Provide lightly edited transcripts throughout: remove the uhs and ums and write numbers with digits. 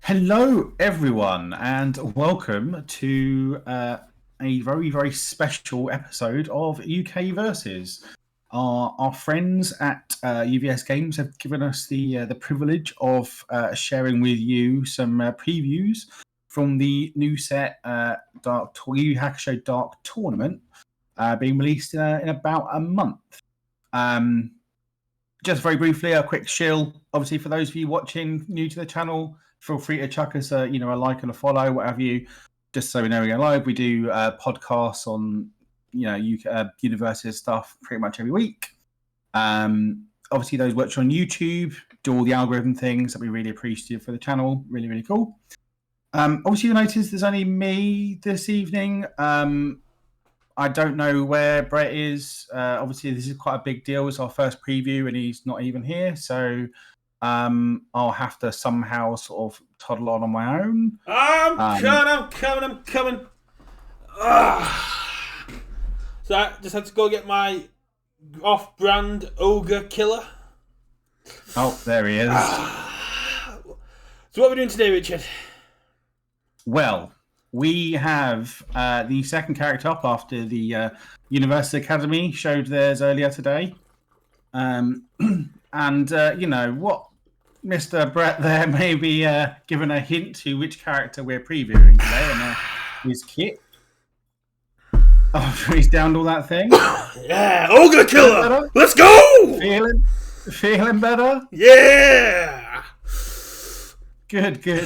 Hello, everyone, and welcome to a very, very special episode of UKversus. Our friends at UVS Games have given us the privilege of sharing with you some previews from the new set Hakusho Dark Tournament being released in about a month. Just very briefly, a quick shill. Obviously, for those of you watching new to the channel, feel free to chuck us a like and a follow, whatever you. Just so we know we go live, we do podcasts on UKversus stuff pretty much every week. Obviously, those watching on YouTube do all the algorithm things that we really appreciate for the channel. Really, really cool. Obviously, you notice there's only me this evening. I don't know where Brett is. Obviously, this is quite a big deal. It's our first preview, and he's not even here. So I'll have to somehow sort of toddle on my own. I'm coming. So I just had to go get my off-brand ogre killer. Oh, there he is. So what are we doing today, Richard? Well, we have the second character up after the University Academy showed theirs earlier today. And, you know, what Mr. Brett there may be giving a hint to which character we're previewing today and his kit. After he's downed all that thing. Yeah, ogre killer! Let's go! Feeling better? Yeah! Good. Well,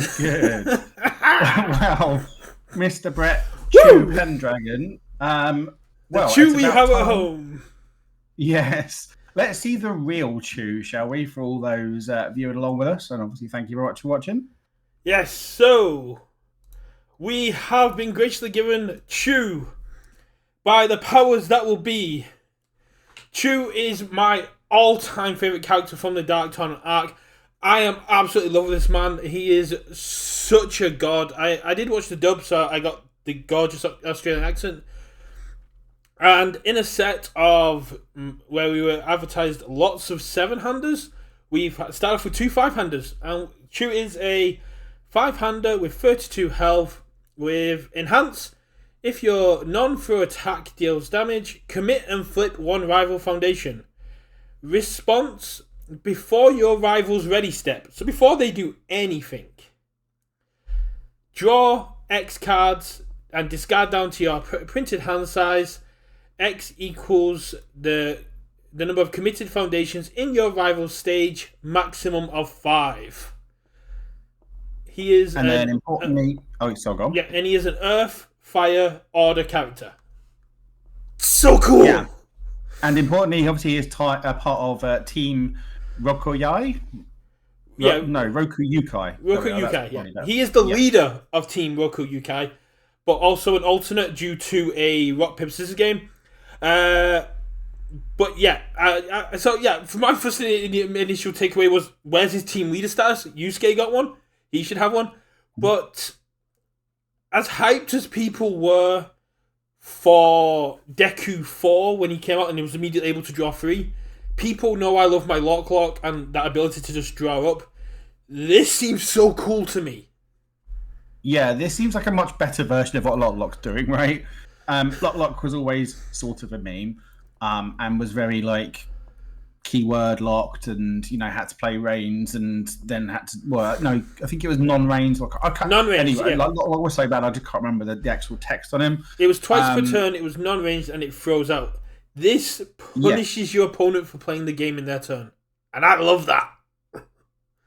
Mr. Brett, Chew Pendragon. The Chew we have at home. Yes. Let's see the real Chew, shall we, for all those viewing along with us. And obviously, thank you very much for watching. Yes, so we have been graciously given Chew by the powers that will be. Chew is my all-time favourite character from the Dark Tournament arc. I am absolutely loving this man. He is such a god. I did watch the dub, so I got the gorgeous Australian accent. And in a set of where we were advertised lots of 7-handers, we've started off with 2 5-handers. And Chew is a 5-hander with 32 health with Enhance. If your non-throw attack deals damage, commit and flip 1 rival foundation. Response before your rival's ready step. So before they do anything. Draw X cards and discard down to your printed hand size. X equals the number of committed foundations in your rival's stage, maximum of 5. He is then importantly, so go on. Yeah, and he is an Earth, Fire, Order character. So cool! Yeah. And importantly, obviously, he is part of Team Rokoyai. Roku Yukai. Roku Yukai, yeah. He is the leader of Team Roku Yukai, but also an alternate due to a rock, paper, scissors game. But yeah, for my first initial takeaway was, where's his team leader status? Yusuke got one. He should have one. But as hyped as people were for Deku 4 when he came out and he was immediately able to draw 3, people know I love my Lock and that ability to just draw up. This seems so cool to me. Yeah, this seems like a much better version of what Lock's doing, right? Lock was always sort of a meme, and was very like keyword locked, and had to play reigns, and then had to work. No, I think it was non-reigns. Non-reigns. Anyway, yeah. Lock was so bad I just can't remember the actual text on him. It was twice per turn. It was non-ranged, and it throws out. This punishes your opponent for playing the game in their turn, and I love that.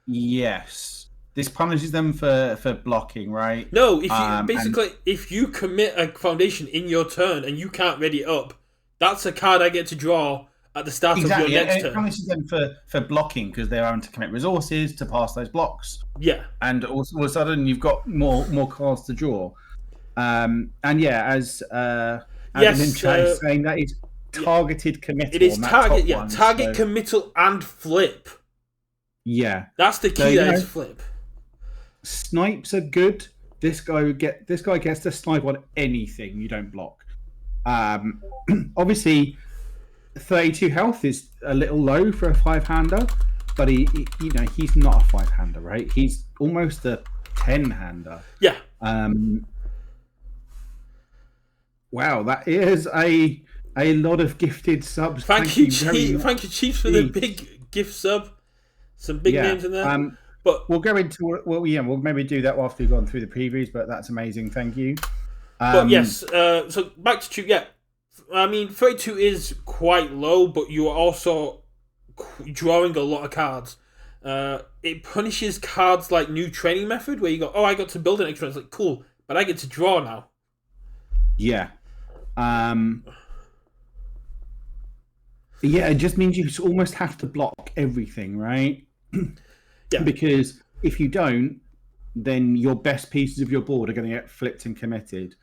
Yes. This punishes them for blocking, right? No, if you commit a foundation in your turn and you can't ready it up, that's a card I get to draw at the start of your next turn. It punishes them for blocking because they're having to commit resources to pass those blocks. Yeah. And all of a sudden you've got more cards to draw. As Adam is saying, that is targeted committal. It is target committal and flip. Yeah. That's the key, is flip. Snipes are good. This guy gets to snipe on anything you don't block. Obviously, 32 health is a little low for a 5-hander, but he's not a 5-hander, right? He's almost a 10-hander. Yeah. Wow, that is a lot of gifted subs. Thank you, very much. Thank you, Chiefs, for the big gift sub. Some big names in there. But we'll go into we'll maybe do that after we've gone through the previews. But that's amazing. Thank you. But yes, so back to Chew. Yeah, I mean 32 is quite low, but you are also drawing a lot of cards. It punishes cards like new training method, where you go, oh, I got to build an extra. It's like cool, but I get to draw now. Yeah. Yeah, it just means you almost have to block everything, right? Yeah. Because if you don't, then your best pieces of your board are going to get flipped and committed.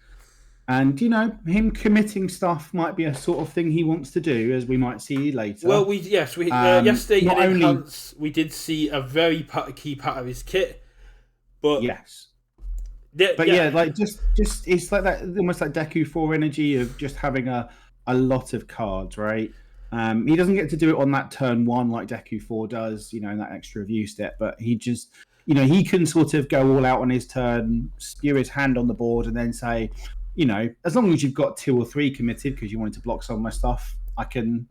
And, him committing stuff might be a sort of thing he wants to do, as we might see later. Well, yesterday in Enhance, we did see a very key part of his kit. But yes. Like just it's like that, almost like Deku 4 energy of just having a lot of cards, right? He doesn't get to do it on that turn 1 like Deku 4 does, in that extra review step, but he just, he can sort of go all out on his turn, spew his hand on the board, and then say, as long as you've got 2 or 3 committed because you wanted to block some of my stuff, I can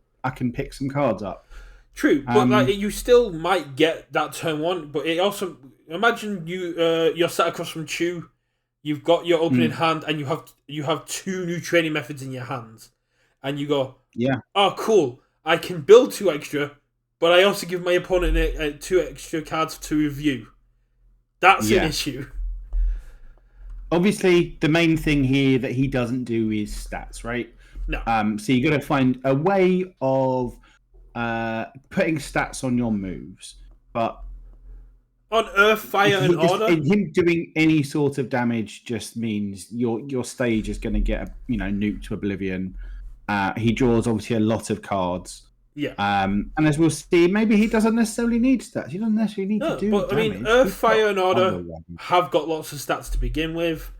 pick some cards up. True, but you still might get that turn 1, but it also, imagine you're sat across from Chew, you've got your opening hand, and you have 2 new training methods in your hands, and you go, yeah, oh cool, I can build 2 extra, but I also give my opponent 2 extra cards to review. That's an issue. Obviously, the main thing here that he doesn't do is stats, right? No. So you got to find a way of putting stats on your moves, but on Earth, Fire, and Order, him doing any sort of damage just means your stage is going to get nuked to oblivion. He draws obviously a lot of cards. Yeah. And as we'll see, maybe he doesn't necessarily need stats. He doesn't necessarily need to do damage. I mean, Earth, Fire, and Order have got lots of stats to begin with.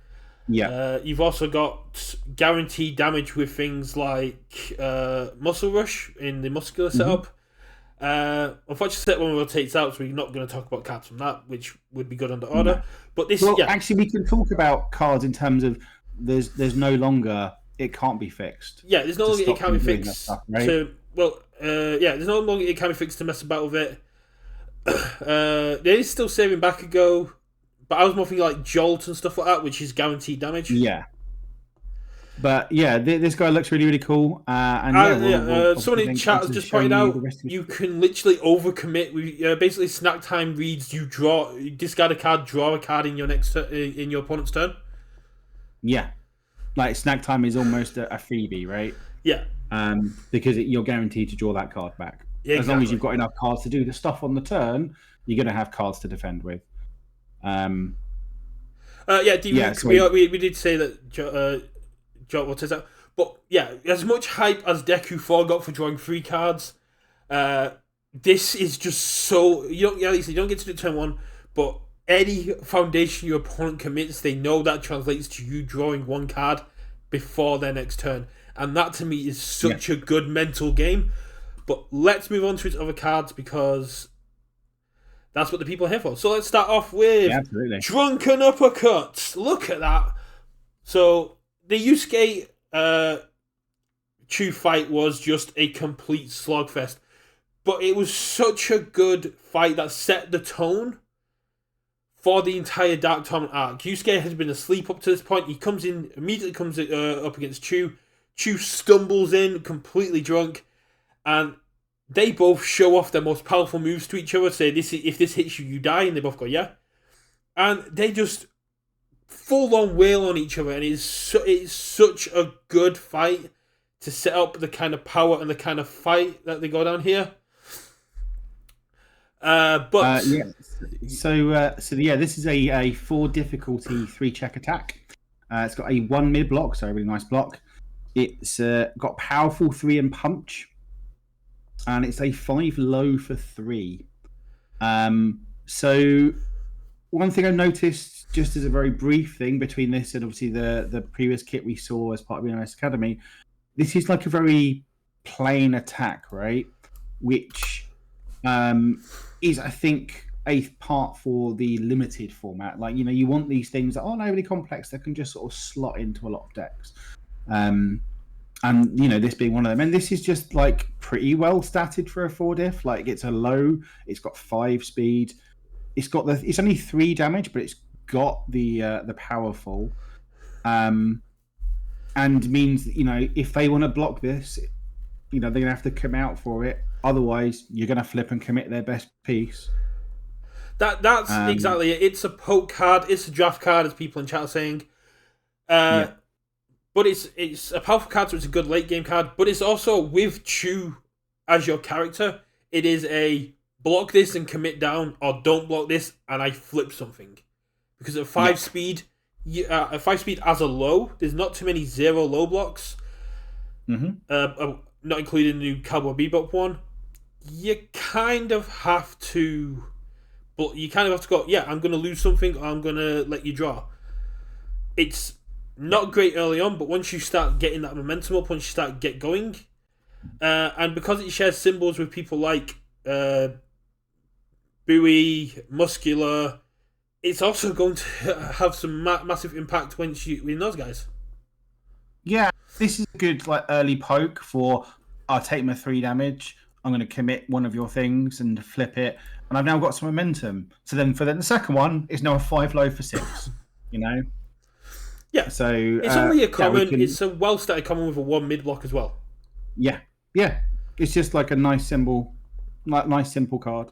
Yeah. You've also got guaranteed damage with things like Muscle Rush in the muscular setup. Unfortunately, set one rotates out, so we're not going to talk about cards from that, which would be good under Order. No. But this, actually, we can talk about cards in terms of there's no longer it can't be fixed. Yeah, there's no longer it can't be fixed stuff, right? There's no longer it can be fixed to mess about with it. There is still saving back a go, but I was more thinking like Jolt and stuff like that, which is guaranteed damage. Yeah. But yeah, this guy looks really, really cool. Someone in chat has just pointed out you can literally overcommit. Basically, snack time reads you discard a card, draw a card in your in your opponent's turn. Yeah, like snack time is almost a freebie, right? Yeah. Because you're guaranteed to draw that card back. Yeah, exactly. As long as you've got enough cards to do the stuff on the turn, you're going to have cards to defend with. We did say that. What is that? But yeah, as much hype as Deku 4 got for drawing 3 cards, this is just so you don't get to do turn 1, but any foundation your opponent commits, they know that translates to you drawing 1 card before their next turn, and that to me is such a good mental game. But let's move on to its other cards because that's what the people are here for. So let's start off with Drunken Uppercuts. Look at that. So the Yusuke Chew fight was just a complete slogfest. But it was such a good fight that set the tone for the entire Dark Tournament arc. Yusuke has been asleep up to this point. He immediately comes up against Chew. Chew stumbles in, completely drunk. And they both show off their most powerful moves to each other. Say, if this hits you, you die. And they both go, yeah. And they just full-on wail on each other, and it's such a good fight to set up the kind of power and the kind of fight that they go down here. This is a 4 difficulty 3-check attack. It's got a 1 mid block, so a really nice block. It's got powerful 3 and punch, and it's a 5 low for 3. So one thing I noticed, just as a very brief thing between this and obviously the previous kit we saw as part of the NS Academy, this is like a very plain attack, right? Which is, I think, a part for the limited format. Like, you want these things that aren't overly complex that can just sort of slot into a lot of decks. And this being one of them. And this is just like pretty well statted for a 4-diff. Like, it's a low, it's got 5 speed, it's only 3 damage, but it's got the powerful. And means that, if they want to block this, they're going to have to come out for it. Otherwise, you're going to flip and commit their best piece. That's exactly it. It's a poke card. It's a draft card, as people in chat are saying. But it's a powerful card, so it's a good late game card. But it's also with Chu as your character. It is a block this and commit down, or don't block this and I flip something. Because at 5 speed, at 5 speed as a low, there's not too many 0 low blocks. Not including the new Cowboy Bebop one. You kind of have to go, I'm going to lose something, or I'm going to let you draw. It's not great early on, but once you start getting that momentum up, once you start get going, and because it shares symbols with people like Bowie, Muscular, it's also going to have some massive impact once you win those guys. Yeah, this is a good early poke for, I'll take my 3 damage, I'm going to commit one of your things and flip it, and I've now got some momentum. So then the second one is now a 5 low for 6, Yeah, so it's only a common, it's a well-stated common with a 1 mid-block as well. Yeah, it's just like a nice simple card.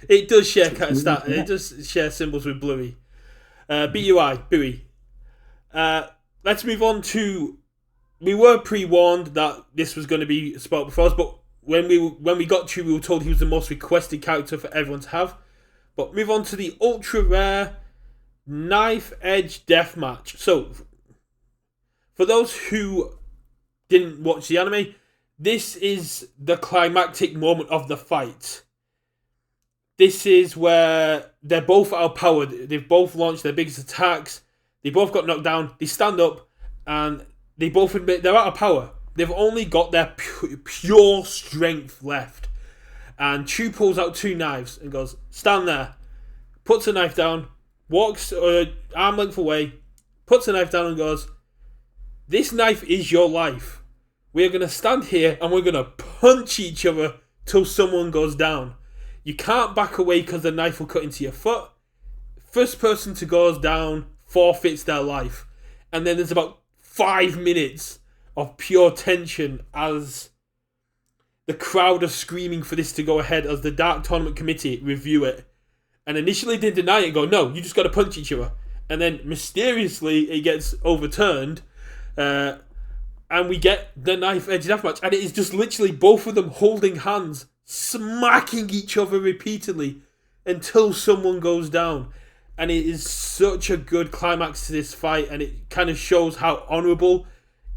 It does share it does share symbols with Bluey. Bowie. Let's move on to. We were pre-warned that this was going to be a spot before us, but when we got to, we were told he was the most requested character for everyone to have. But move on to the ultra rare Knife Edge Deathmatch. So, for those who didn't watch the anime, this is the climactic moment of the fight. This is where they're both outpowered. They've both launched their biggest attacks. They both got knocked down. They stand up, and they both admit they're out of power. They've only got their pure strength left. And Chu pulls out 2 knives and goes, stand there. Puts a knife down, walks arm length away, puts a knife down and goes, this knife is your life. We're going to stand here and we're going to punch each other till someone goes down. You can't back away because the knife will cut into your foot. First person to goes down forfeits their life. And then there's about 5 minutes of pure tension as the crowd are screaming for this to go ahead as the Dark Tournament Committee review it. And initially they deny it and go, no, you just got to punch each other. And then mysteriously it gets overturned. And we get the Knife Edge Deathmatch. And it is just literally both of them holding hands, smacking each other repeatedly until someone goes down. And it is such a good climax to this fight. And it kind of shows how honourable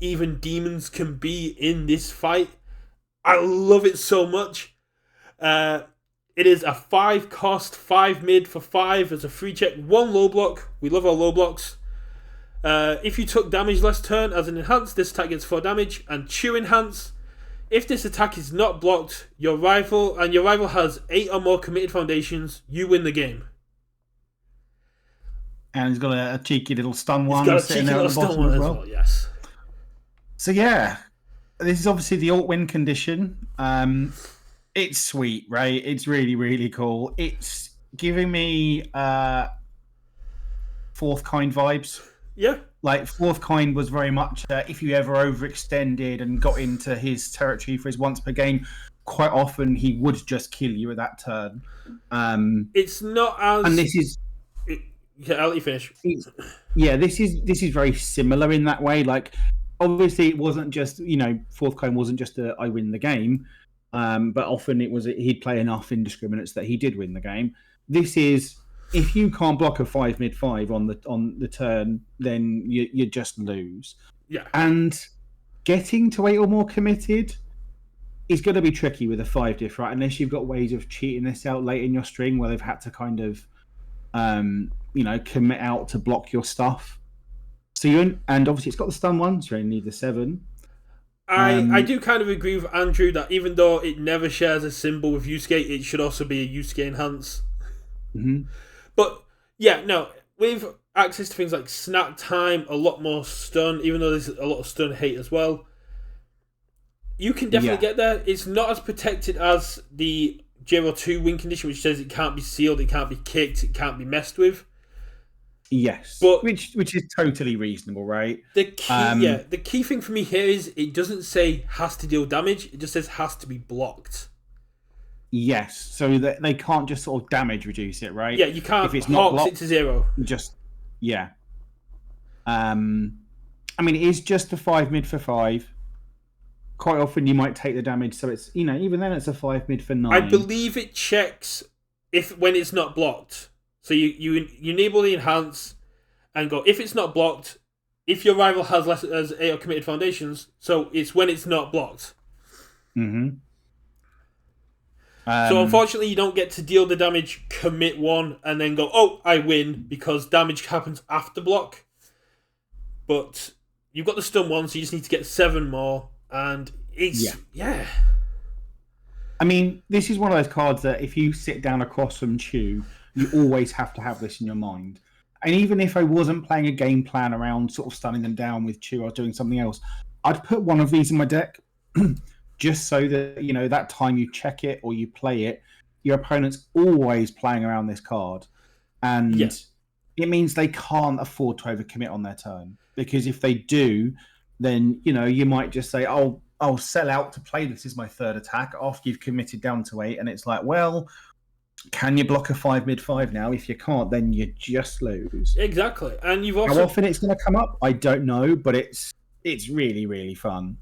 even demons can be in this fight. I love it so much. It is a 5 cost, 5 mid for 5 as a free check, 1 low block. We love our low blocks. If you took damage last turn as an enhance, this attack gets 4 damage, and Chew enhance. If this attack is not blocked, your rival has 8 or more committed foundations, you win the game. And he's got a cheeky little stun one. He's got a cheeky little stun one as well, yes. So yeah, this is obviously the alt win condition. It's sweet, right? It's really, really cool. It's giving me Fourth Kind vibes. Yeah. Like, Fourth Kind was very much, if you ever overextended and got into his territory for his once per game, quite often he would just kill you at that turn. It's not as... And this is... Yeah, I'll let you finish. This is very similar in that way. Like, obviously it wasn't just, Fourth Kind wasn't just a I win the game. But often it was he'd play enough indiscriminates that he did win the game. This is, if you can't block a 5 mid 5 on the turn, then you just lose. Yeah. And getting to 8 or more committed is going to be tricky with a 5 diff, right? Unless you've got ways of cheating this out late in your string where they've had to kind of, commit out to block your stuff. So and obviously it's got the stun one, so you only need the 7. I do kind of agree with Andrew that even though it never shares a symbol with Yusuke, it should also be a Yusuke enhance. Mm-hmm. But yeah, no, with access to things like snap time, a lot more stun, even though there's a lot of stun hate as well, you can definitely get there. It's not as protected as the JRO2 win condition, which says it can't be sealed, it can't be kicked, it can't be messed with. Yes, but which is totally reasonable, right? The key, the key thing for me here is it doesn't say has to deal damage; it just says has to be blocked. Yes, so that they can't just sort of damage reduce it, right? Yeah, you can't. If it's not blocked, it to 0. Just I mean, it is just a 5 mid for 5. Quite often, you might take the damage, so it's even then it's a 5 mid for 9. I believe it checks when it's not blocked. So you enable the enhance and go if it's not blocked. If your rival has less as 8 committed foundations, so it's when it's not blocked. Mm-hmm. So unfortunately, you don't get to deal the damage, commit 1, and then go, oh, I win, because damage happens after block. But you've got the stun 1, so you just need to get 7 more, and it's yeah. I mean, this is one of those cards that if you sit down across from Chu, you always have to have this in your mind. And even if I wasn't playing a game plan around sort of stunning them down with Chu or doing something else, I'd put one of these in my deck just so that, that time you check it or you play it, your opponent's always playing around this card. And it means they can't afford to overcommit on their turn. Because if they do, then, you might just say, oh, I'll sell out to play this as my third attack after you've committed down to 8. And it's like, well, can you block a 5 mid 5 now? If you can't, then you just lose. Exactly. And you've also... How often it's going to come up, I don't know, but it's really, really fun.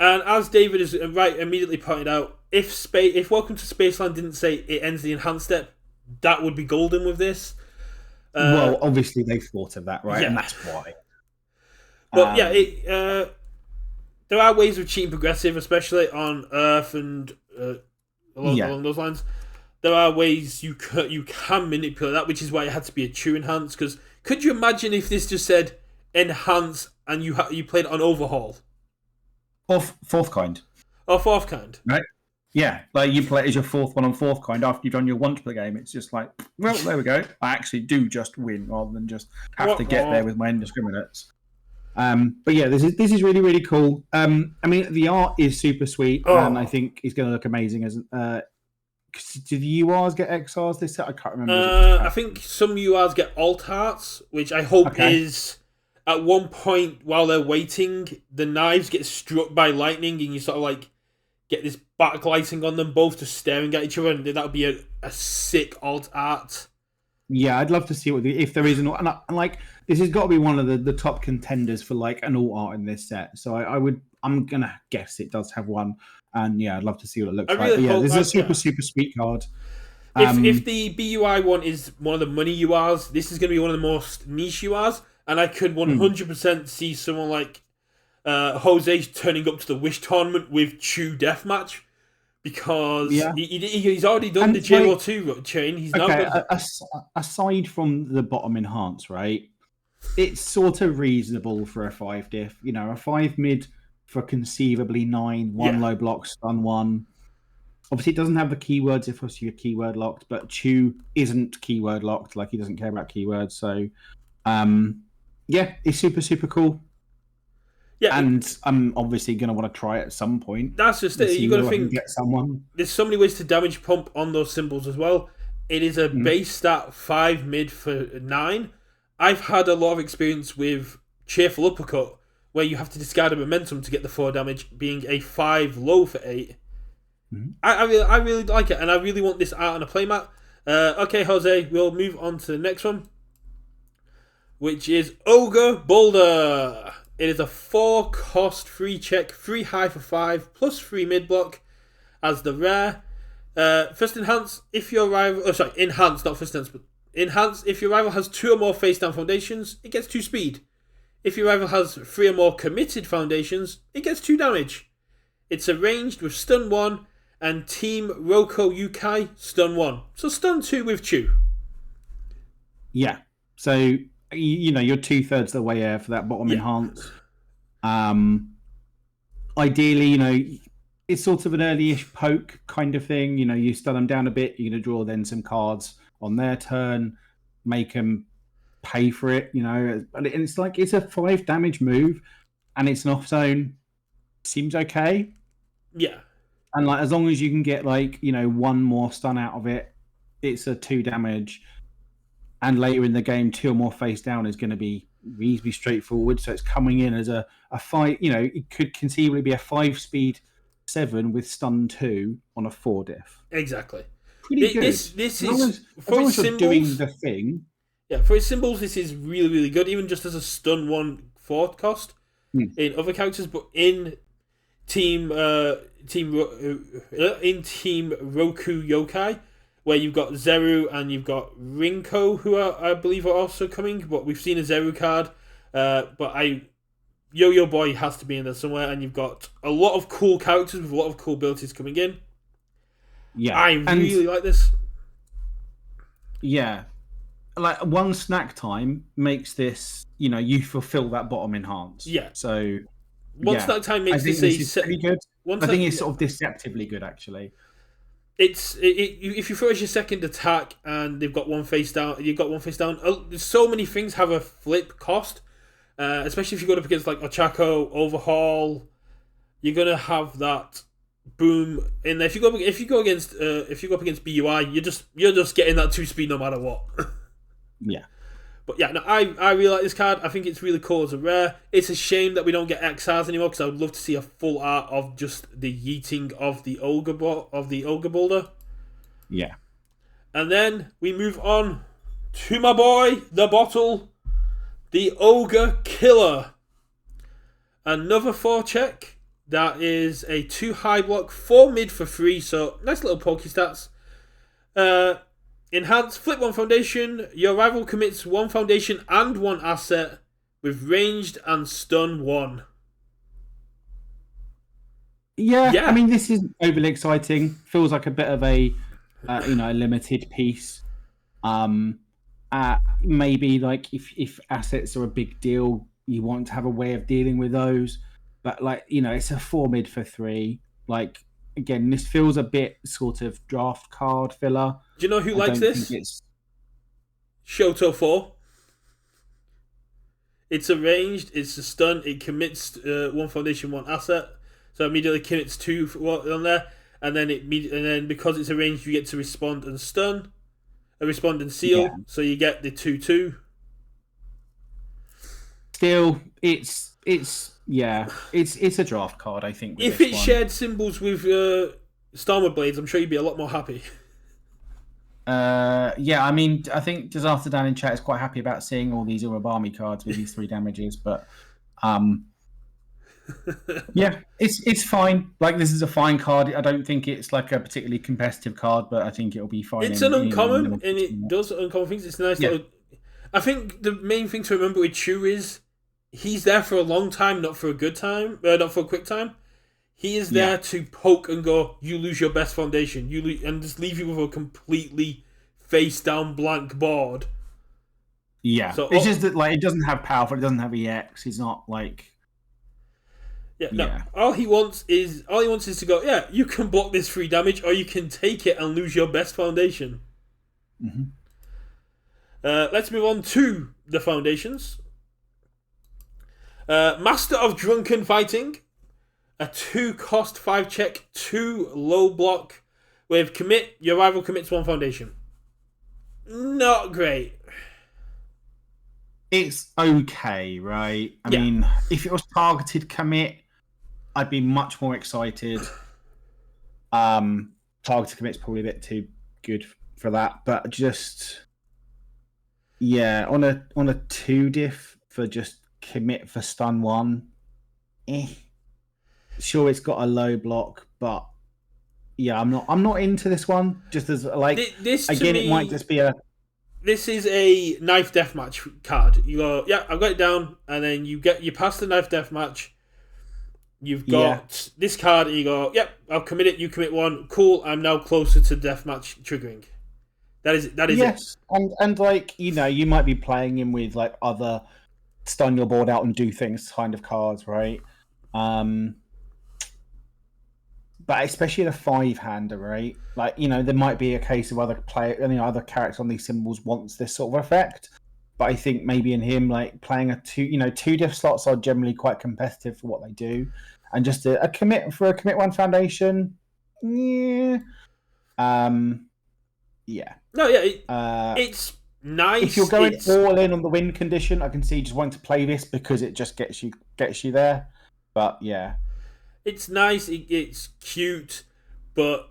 And as David has immediately pointed out, if Welcome to Spaceland didn't say it ends the enhanced step, that would be golden with this. Well, obviously they've thought of that, right? Yeah. And that's why. But there are ways of cheating progressive, especially on Earth and along those lines. There are ways you can manipulate that, which is why it had to be a true enhance. Because could you imagine if this just said enhance and you played it on overhaul? Fourth kind. Or fourth kind. Right? Yeah, like you play it as your fourth one on fourth kind after you've done your once per game. It's just like, well, there we go. I actually do just win rather than just have to get there with my indiscriminates. But yeah, this is really, really cool. I mean, the art is super sweet, and I think it's going to look amazing. As did the URs get XRs this set? I can't remember. I think some URs get alt arts, which I hope is at one point while they're waiting, the knives get struck by lightning, and you sort of like get this backlighting on them, both just staring at each other, and that would be a sick alt art. Yeah, I'd love to see if there is an and like this has got to be one of the top contenders for like an alt art in this set. So I'm gonna guess it does have one, and yeah, I'd love to see what it looks like. But yeah, this is a super sweet card. If the BUI one is one of the money URs, this is gonna be one of the most niche URs, and I could 100% see someone like Jose turning up to the Wish tournament with Chu Deathmatch. Because he's already done the JO2 chain. He's now got... Aside from the bottom enhance, right? It's sort of reasonable for a 5 diff. A 5 mid for conceivably 9, 1 low block, stun 1. Obviously, it doesn't have the keywords if you're keyword locked, but Chu isn't keyword locked. Like, he doesn't care about keywords. So, it's super, super cool. Yeah, and I'm obviously going to want to try it at some point. That's just it. You got to think. Get someone. There's so many ways to damage pump on those symbols as well. It is a base stat 5 mid for 9. I've had a lot of experience with Cheerful Uppercut, where you have to discard a momentum to get the 4 damage, being a 5 low for 8. I really like it, and I really want this art on a playmat. Okay, Jose, we'll move on to the next one, which is Ogre Boulder. It is a 4-cost free check, 3 high for 5, plus 3 mid block as the rare. First enhance, if your rival... Oh, sorry, enhance, not first enhance, but enhance. If your rival has 2 or more face down foundations, it gets 2 speed. If your rival has 3 or more committed foundations, it gets 2 damage. It's arranged with stun 1 and Team Roko Yukai stun 1. So stun 2 with Chu. Yeah, so... you're 2/3 of the way there for that bottom enhance. ideally, it's sort of an early-ish poke kind of thing. You stun them down a bit, you're going to draw then some cards on their turn, make them pay for it, And it's like it's a 5 damage move, and it's an off zone. Seems okay. Yeah. And like as long as you can get one more stun out of it, it's a 2 damage. And later in the game, 2 or more face down is going to be reasonably straightforward. So it's coming in as a 5. It could conceivably be a 5-speed 7 with stun 2 on a 4 diff. Exactly. Pretty good. This as is long as you're doing the thing. Yeah, for its symbols, this is really, really good. Even just as a stun 1 4 cost in other characters, but in team Roku Yokai, where you've got Zeru and you've got Rinko, who I believe are also coming, but we've seen a Zeru card. Yo-Yo Boy has to be in there somewhere, and you've got a lot of cool characters with a lot of cool abilities coming in. Yeah, I really like this. Yeah, like one snack time makes this. You fulfill that bottom enhance. Yeah. So one snack time makes this pretty good. I think it's sort of deceptively good, actually. If you throw as your second attack and they've got one face down, you've got one face down. So many things have a flip cost, especially if you go up against like Ochako, Overhaul. You're gonna have that boom in there. If you go up against BUI, you're just getting that 2-speed no matter what. Yeah. But yeah, no, I really like this card. I think it's really cool as a rare. It's a shame that we don't get XRs anymore, because I would love to see a full art of just the yeeting of the ogre boulder. Yeah. And then we move on to my boy, the bottle, the Ogre Killer. Another 4 check. That is a 2 high block, 4 mid for 3. So nice little pokey stats. Enhance, flip 1 foundation. Your rival commits 1 foundation and 1 asset with ranged and stun 1. Yeah. I mean, this isn't overly exciting. Feels like a bit of a limited piece. Maybe like if assets are a big deal, you want to have a way of dealing with those. But it's a 4 mid for 3. Like, again, this feels a bit sort of draft card filler. Do you know who likes this? Shoto 4. It's a ranged, it's a stun, it commits 1 foundation, 1 asset. So immediately commits 2 on there. And then because it's a ranged, you get to respond and stun. Respond and seal. Yeah. So you get the 2/2. Still, it's a draft card, I think. If it shared symbols with Starmud Blades, I'm sure you'd be a lot more happy. I mean, I think Disaster Dan in chat is quite happy about seeing all these Urabami cards with these 3 damages, but yeah, it's fine. Like, this is a fine card. I don't think it's like a particularly competitive card, but I think it'll be fine. It's an uncommon, and it does uncommon things. It's nice. Yeah. I think the main thing to remember with Chu is he's there for a long time, not for a good time, not for a quick time. He is there to poke and go, you lose your best foundation, and just leave you with a completely face down blank board. Yeah, so, it's just that it doesn't have powerful, it doesn't have EX. He's not like. No. All he wants is to go. Yeah, you can block this 3 damage, or you can take it and lose your best foundation. Mm-hmm. Let's move on to the foundations. Master of Drunken Fighting, a 2 cost 5 check, 2 low block with commit. Your rival commits 1 foundation. Not great. It's okay, right? I mean, if it was targeted commit, I'd be much more excited. Targeted commit's probably a bit too good for that, but just on a 2 diff for just commit for stun 1. Sure, it's got a low block, but I'm not into this one. Just as this again, it might just be a. This is a knife deathmatch card. You go, I've got it down, and then you pass the knife deathmatch. You've got this card, and you go, I'll commit it. You commit 1. Cool. I'm now closer to deathmatch triggering. That is yes. It. And you might be playing him with other stun your board out and do things kind of cards, right? but especially the 5-hander, right? Like, there might be a case of other other characters on these symbols wants this sort of effect. But I think maybe in him, like playing a 2 diff slots are generally quite competitive for what they do, and just a commit 1 foundation, yeah, yeah. No, yeah, it's nice. If you're going all in on the win condition, I can see just wanting to play this because it just gets you there. But yeah, it's nice. It's cute, but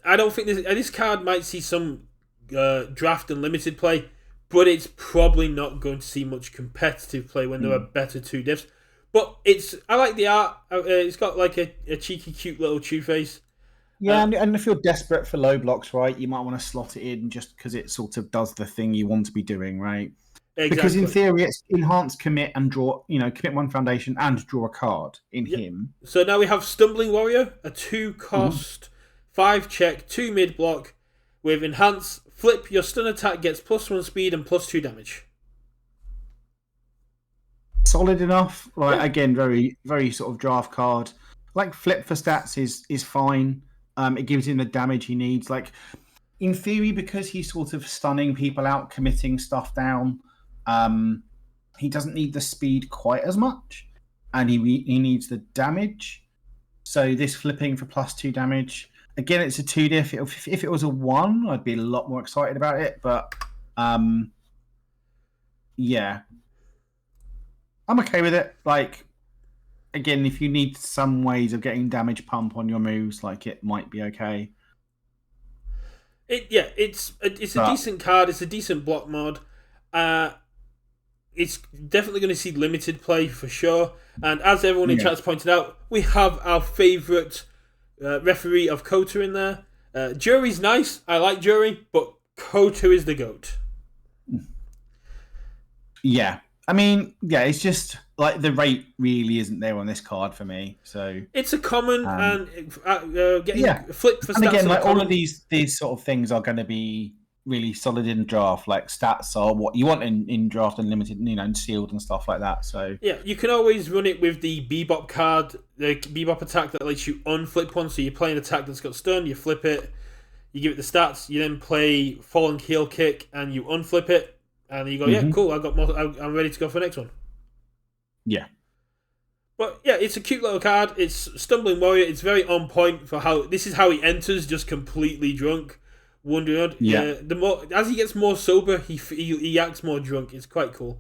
I don't think this card might see some draft and limited play, but it's probably not going to see much competitive play when there are better 2 diffs. But I like the art. It's got like a cheeky, cute little chew face. Yeah, and if you're desperate for low blocks, right, you might want to slot it in just because it sort of does the thing you want to be doing, right? Exactly. Because in theory, it's enhance, commit, and draw. Commit 1 foundation and draw a card in him. So now we have Stumbling Warrior, a 2-cost, 5-check, 2 mid block with enhance. Flip, your stun attack gets +1 speed and +2 damage. Solid enough. Like again, very very sort of draft card. Like flip for stats is fine. It gives him the damage he needs. Like in theory, because he's sort of stunning people out, committing stuff down. He doesn't need the speed quite as much, and he needs the damage. So this flipping for +2 damage. Again, it's a 2 diff. If it was a 1, I'd be a lot more excited about it. But yeah, I'm okay with it. Like again, if you need some ways of getting damage pump on your moves, like it might be okay. It's a decent card. It's a decent block mod. It's definitely going to see limited play for sure. And as everyone in chat's pointed out, we have our favourite referee of Kota in there. Jury's nice. I like Jury, but Kota is the GOAT. Yeah. I mean, yeah, it's just like the rate really isn't there on this card for me. So it's a common and getting flip for stats. And again, like all of these sort of things are going to be really solid in draft. Like stats are what you want in draft and limited, and sealed and stuff like that. So yeah, you can always run it with the Bebop card, the Bebop attack that lets you unflip one. So you play an attack that's got stun, you flip it, you give it the stats, you then play falling heel kick and you unflip it. And you go, yeah, cool. I got more. I'm ready to go for the next one. Yeah, but yeah, it's a cute little card. It's Stumbling Warrior. It's very on point for how this is how he enters, just completely drunk, wondering. Yeah. The more as he gets more sober, he acts more drunk. It's quite cool.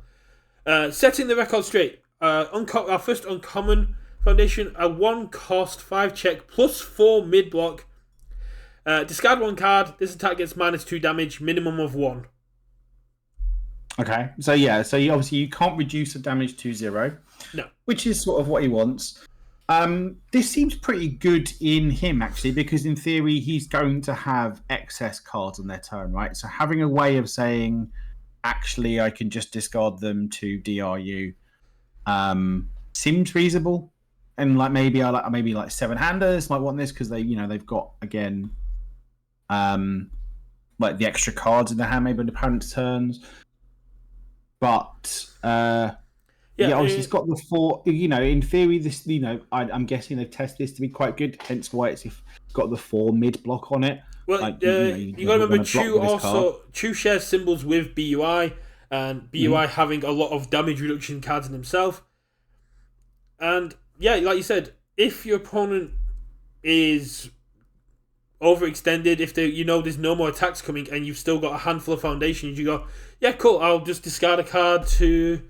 Setting the record straight. Our first uncommon foundation, a 1-cost 5-check +4 mid block. Discard 1 card. This attack gets -2 damage, minimum of 1. Okay, so yeah, you can't reduce the damage to 0. No. Which is sort of what he wants. This seems pretty good in him, actually, because in theory, he's going to have excess cards on their turn, right? So having a way of saying, actually, I can just discard them to DRU seems reasonable. And like maybe 7-handers might want this because they've got, again, like the extra cards in their hand, maybe on opponent's turns. But obviously it's got the 4. In theory, this I'm guessing they've tested this to be quite good. Hence why it's got the 4 mid block on it. Well, you got to remember Chu shares symbols with BUI, and BUI having a lot of damage reduction cards in himself. And yeah, like you said, if your opponent is overextended, if there's no more attacks coming and you've still got a handful of foundations, you go, yeah, cool, I'll just discard a card to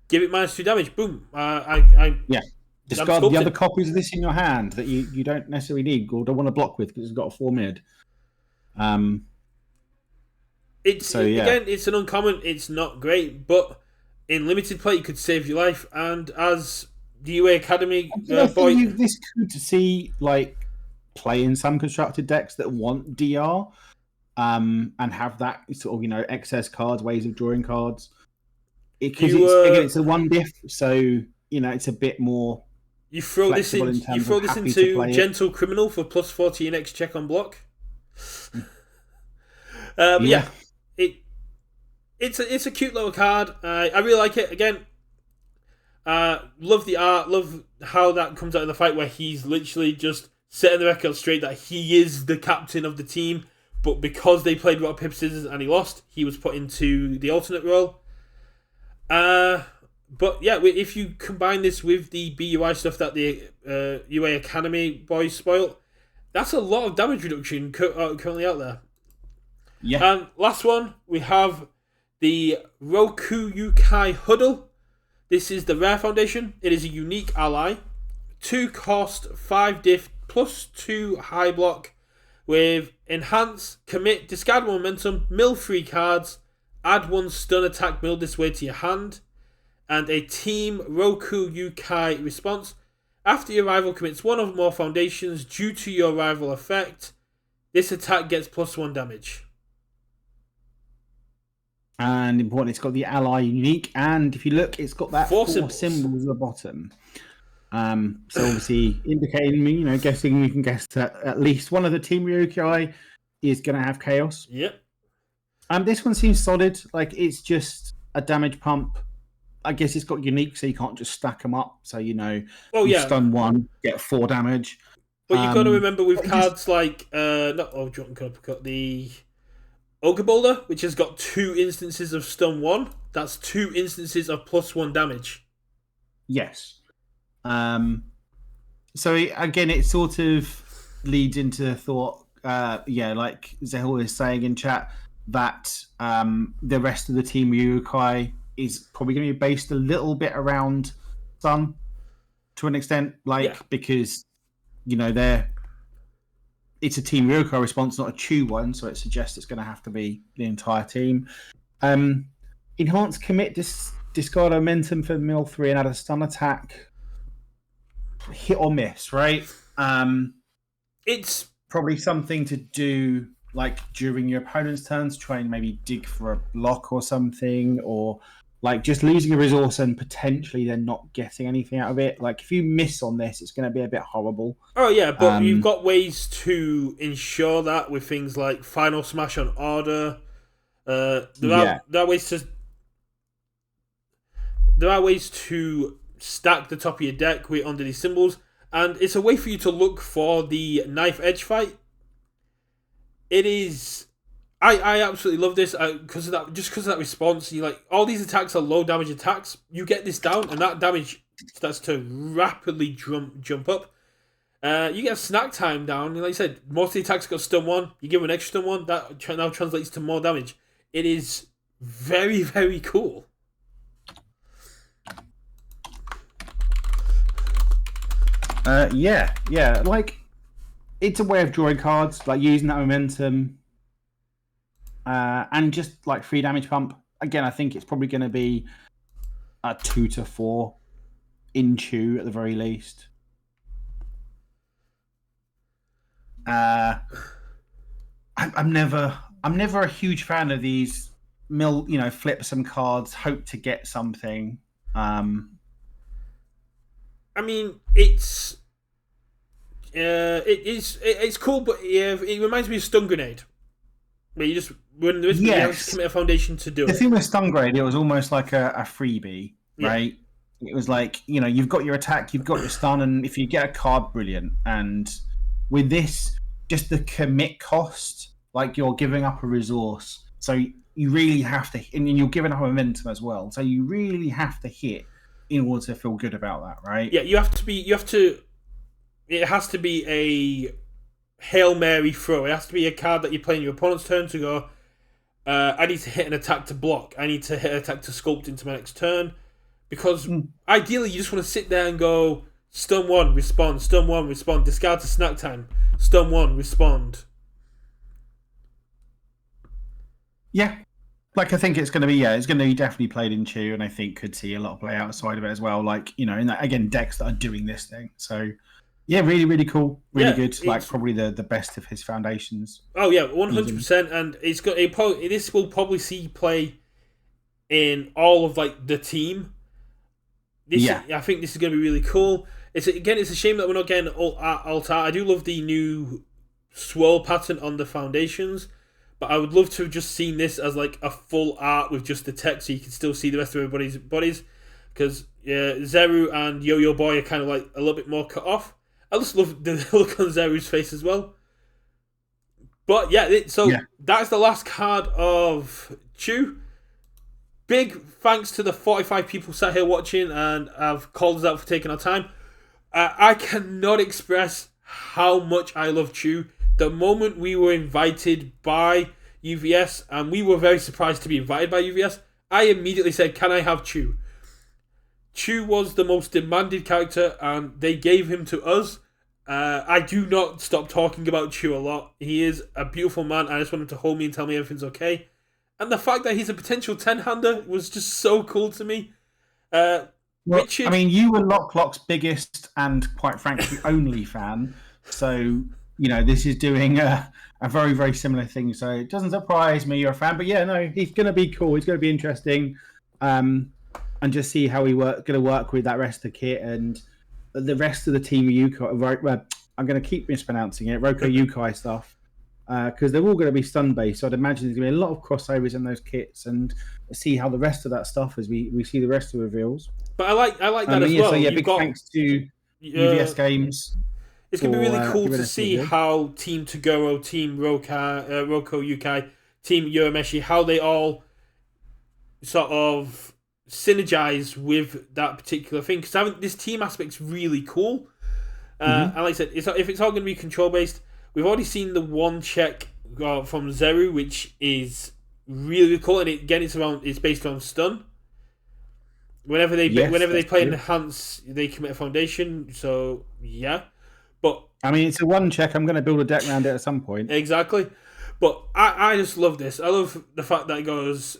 give it -2 damage. Boom. Discard the other copies of this in your hand that you don't necessarily need or don't want to block with because it's got a 4 mid. Again, it's an uncommon. It's not great, but in limited play, it could save your life. And as the UA Academy this could see like play in some constructed decks that want DR. And have that sort of excess cards, ways of drawing cards. Because it's a 1 diff, so it's a bit more. You throw this into Gentle Criminal for +14 X check on block. It's a cute little card. I really like it. Again, love the art. Love how that comes out in the fight where he's literally just setting the record straight that he is the captain of the team, but because they played rock, paper, scissors and he lost, he was put into the alternate role. But yeah, if you combine this with the BUI stuff that the UA Academy boys spoiled, that's a lot of damage reduction currently out there. Yeah. And last one, we have the Roku Yukai Huddle. This is the Rare Foundation. It is a unique ally. 2 cost, 5 diff, plus 2 high block with Enhance, Commit, Discard Momentum, mill 3 cards, add 1 stun attack milled this way to your hand, and a Team Roku Yukai response. After your rival commits 1 or more foundations due to your rival effect, this attack gets +1 damage. And important, it's got the ally unique, and if you look, it's got that 4 symbols at the bottom. So obviously indicating, guessing we can guess that at least one of the Team Ryukai is going to have chaos. Yep. This one seems solid. Like, it's just a damage pump. I guess it's got unique, so you can't just stack them up. So stun 1, get 4 damage. But you've got to remember with cards like the Ogre Boulder, which has got 2 instances of stun 1. That's 2 instances of +1 damage. Yes. So again, it sort of leads into the thought, like Zehul is saying in chat, that the rest of the Team Ryukai is probably going to be based a little bit around Sun to an extent, because it's a Team Ryukai response, not a Chu one, so it suggests it's going to have to be the entire team. Enhance, Commit, discard momentum for mill 3 and add a stun attack. Hit or miss, right? It's probably something to do like during your opponent's turn to try and maybe dig for a block or something, or like just losing a resource and potentially then not getting anything out of it. Like, if you miss on this, it's going to be a bit horrible. Oh yeah, but you've got ways to ensure that with things like Final Smash on order. There are ways to stack the top of your deck with under these symbols, and it's a way for you to look for the knife edge fight. It is. I absolutely love this because of that response. You like, all these attacks are low damage attacks. You get this down, and that damage starts to rapidly jump up. You get snack time down. Like I said, most of the attacks got stun 1. You give an extra stun 1. That now translates to more damage. It is very, very cool. Like, it's a way of drawing cards, like using that momentum, and just like free damage pump. Again, I think it's probably going to be a 2 to 4 in Chu at the very least. I'm never a huge fan of these flip some cards, hope to get something. I mean, it's cool, but it reminds me of Stun Grenade, where you just when there is you have to commit a foundation to do it. The thing with Stun Grenade, it was almost like a freebie, right? It was like, you've got your attack, you've got your stun, and if you get a card, brilliant. And with this, just the commit cost, like you're giving up a resource, so you really have to, and you're giving up momentum as well. So you really have to hit in order to feel good about that, right? Yeah, it has to be a Hail Mary throw. It has to be a card that you play in your opponent's turn to go, I need to hit an attack to block. I need to hit an attack to sculpt into my next turn. Because ideally you just want to sit there and go, stun 1, respond, stun 1, respond, discard to snack time, stun 1, respond. Yeah. Like, I think it's going to be definitely played in Chu, and I think could see a lot of play outside of it as well. Like, in that, again, decks that are doing this thing. So, yeah, really, really cool. Really good. Like, probably the best of his foundations. Oh, yeah, 100%. And this will probably see play in all of, like, the team. I think this is going to be really cool. It's a shame that we're not getting alt art. I do love the new swirl pattern on the foundations. But I would love to have just seen this as like a full art with just the text, so you can still see the rest of everybody's bodies. Because Zeru and Yo-Yo Boy are kind of like a little bit more cut off. I just love the look on Zeru's face as well. But yeah, that's the last card of Chew. Big thanks to the 45 people sat here watching and have called us out for taking our time. I cannot express how much I love Chew. The moment we were invited by UVS, and we were very surprised to be invited by UVS, I immediately said, can I have Chew? Chew was the most demanded character, and they gave him to us. I do not stop talking about Chew a lot. He is a beautiful man. I just want him to hold me and tell me everything's okay. And the fact that he's a potential 10-hander was just so cool to me. Richard, I mean, you were Lock's biggest and, quite frankly, only fan. So, this is doing a very, very similar thing. So it doesn't surprise me you're a fan. But yeah, no, he's going to be cool. He's going to be interesting. And just see how going to work with that rest of the kit and the rest of the team Yukai. I'm going to keep mispronouncing it. Roko Yukai stuff. Because they're all going to be stun-based, so I'd imagine there's going to be a lot of crossovers in those kits, and see how the rest of that stuff as we see the rest of the reveals. But I like that as well. So yeah, thanks to UVS Games. It's going to be really cool to see how Team Toguro, Team Roko Yukai, Team Urameshi, how they all sort of synergize with that particular thing. Because this team aspect's really cool. And like I said, if it's all going to be control-based, we've already seen the one check from Zeru, which is really cool, and it's based on stun. Whenever they play enhance, they commit a foundation. So yeah, but I mean, it's a one check. I'm going to build a deck around it at some point. Exactly, but I just love this. I love the fact that it goes.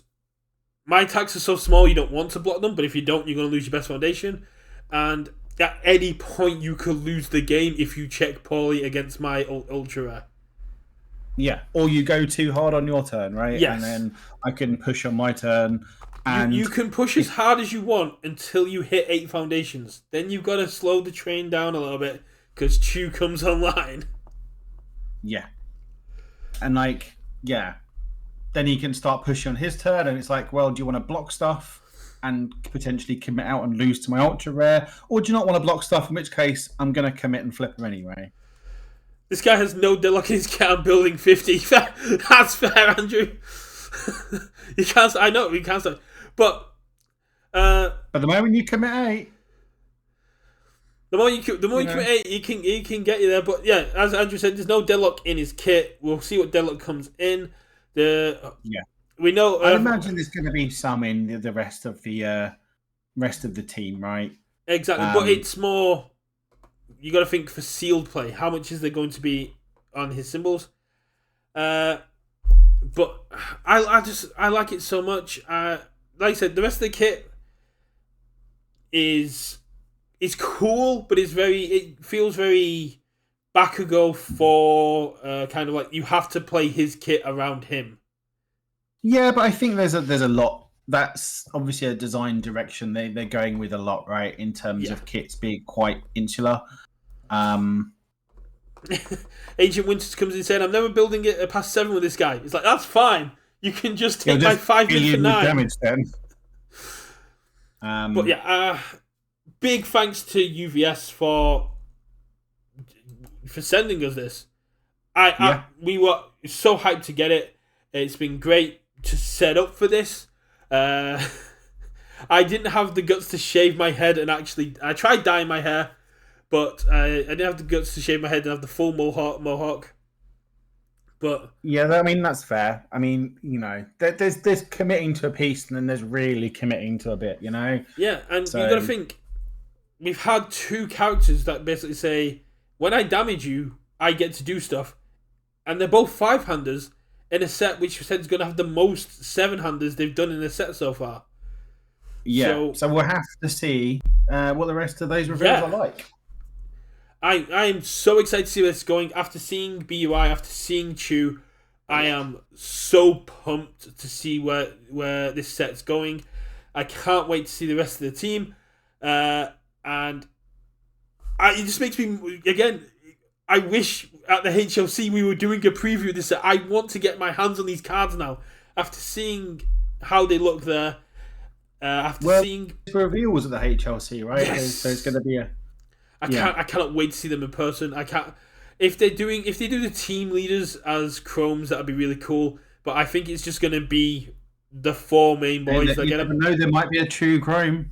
My attacks are so small, you don't want to block them, but if you don't, you're going to lose your best foundation, and at any point, you could lose the game if you check poorly against my ultra rare. Yeah, or you go too hard on your turn, right? Yes. And then I can push on my turn. And you can push as hard as you want until you hit 8 foundations. Then you've got to slow the train down a little bit because Chew comes online. Yeah. And then he can start pushing on his turn, and it's like, well, do you want to block stuff and potentially commit out and lose to my ultra rare, or do you not want to block stuff, in which case I'm going to commit and flip him anyway? This guy has no deadlock in his kit. I'm building 50. That's fair, Andrew. You can't. I know we can't start, but at the moment you commit 8. The more you commit 8, he can get you there. But yeah, as Andrew said, there's no deadlock in his kit. We'll see what deadlock comes in. We know. I imagine there's going to be some in the rest of the team, right? Exactly, but it's more. You got to think for sealed play. How much is there going to be on his symbols? But I like it so much. Like I said, the rest of the kit is cool, but it feels very Bakugo for kind of like you have to play his kit around him. Yeah, but I think there's a lot. That's obviously a design direction they're going with a lot, right? In terms of kits being quite insular. Ancient Winters comes in saying, "I'm never building it past 7 with this guy." It's like, that's fine. You can just take my 5 min for 9. Damage then. But yeah, big thanks to UVS for sending us this. We were so hyped to get it. It's been great to set up for this. I didn't have the guts to shave my head and I tried dyeing my hair, but I didn't have the guts to shave my head and have the full mohawk. But yeah, I mean, that's fair. I mean, there's committing to a piece and then there's really committing to a bit, Yeah, and you've got to think, we've had 2 characters that basically say, when I damage you, I get to do stuff. And they're both 5-handers in a set which said is going to have the most 7-handers they've done in a set so far. Yeah, so we'll have to see what the rest of those reveals are like. I am so excited to see where it's going. After seeing BUI, after seeing Chew, I am so pumped to see where this set's going. I can't wait to see the rest of the team. And it just makes me, again, I wish at the HLC we were doing a preview of this set. I want to get my hands on these cards now. After seeing how they look there. Seeing reveals at the HLC, right? Yes. So it's going to be a... I cannot wait to see them in person. I can't. If they do the team leaders as Chromes, that'd be really cool. But I think it's just going to be the 4 main boys that get them. No, there might be a true Chrome.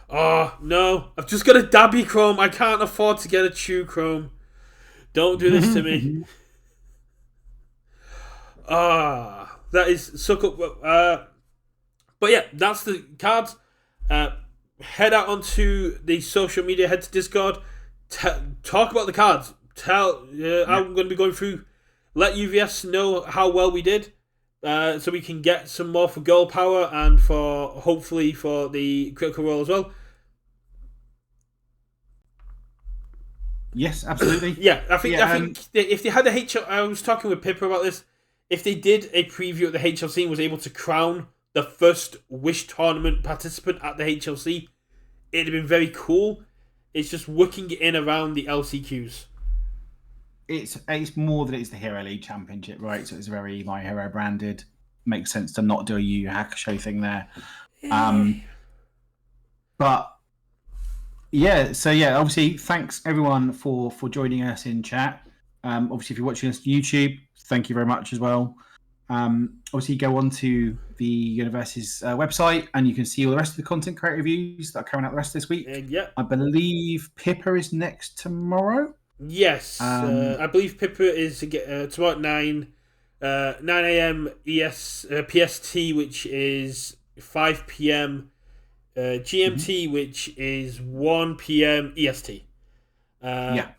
Oh no! I've just got a Dabby Chrome. I can't afford to get a True Chrome. Don't do this to me. That is suck up. But yeah, that's the cards. Head out onto the social media. Head to Discord. Talk about the cards. I'm going to be going through. Let UVS know how well we did. So we can get some more for goal power and hopefully for the critical role as well. Yes, absolutely. Yeah, I think if they had the I was talking with Pippa about this. If they did a preview at the HLC and was able to crown the first Wish tournament participant at the HLC, it'd have been very cool. It's just working it in around the LCQs. It's more that it's the Hero League Championship, right? So it's very My Hero branded. Makes sense to not do a Yu Hakusho thing there. But yeah, so yeah, obviously thanks everyone for joining us in chat. Obviously if you're watching us on YouTube, thank you very much as well. Obviously go on to the UKversus website and you can see all the rest of the content creator reviews that are coming out the rest of this week. Yeah. I believe Pippa is next tomorrow. Yes, I believe Pippa is tomorrow at 9 a.m. PST, which is 5 p.m. GMT, which is 1 p.m. EST. Yeah.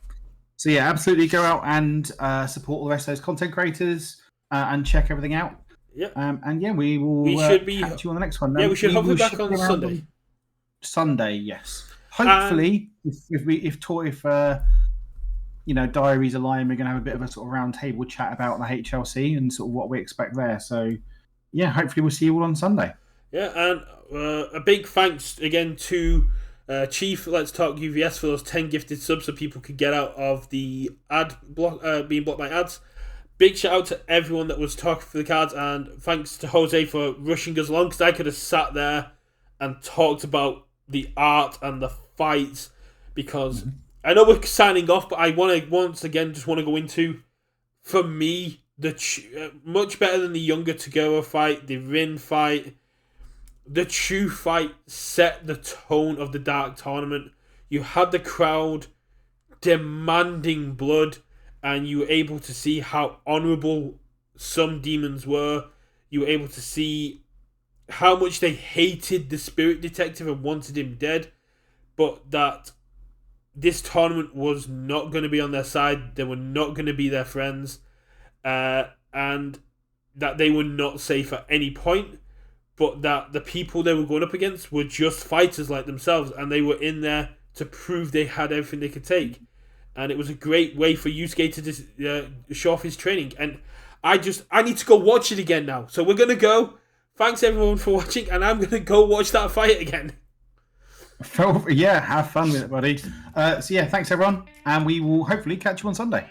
So yeah, absolutely go out and support all the rest of those content creators and check everything out. Yeah. And yeah, we will catch you on the next one. Yeah, we should hopefully back on Sunday. Sunday, yes. Hopefully, if diaries align, we're going to have a bit of a sort of round table chat about the HLC and sort of what we expect there. So, yeah, hopefully we'll see you all on Sunday. Yeah, and a big thanks again to Chief Let's Talk UVS for those 10 gifted subs so people could get out of the ad block being blocked by ads. Big shout out to everyone that was talking for the cards, and thanks to Jose for rushing us along because I could have sat there and talked about the art and the fights because I know we're signing off, but I want to once again just want to go into, for me, the much better than the Younger Togawa fight, the Rin fight. The Chu fight set the tone of the Dark Tournament. You had the crowd demanding blood, and you were able to see how honourable some demons were. You were able to see how much they hated the Spirit Detective and wanted him dead, but that this tournament was not going to be on their side. They were not going to be their friends, and that they were not safe at any point. But that the people they were going up against were just fighters like themselves, and they were in there to prove they had everything they could take. And it was a great way for Yusuke to show off his training. And I need to go watch it again now. So we're going to go. Thanks everyone for watching, and I'm going to go watch that fight again. Yeah, have fun with it, buddy. So yeah, thanks everyone, and we will hopefully catch you on Sunday.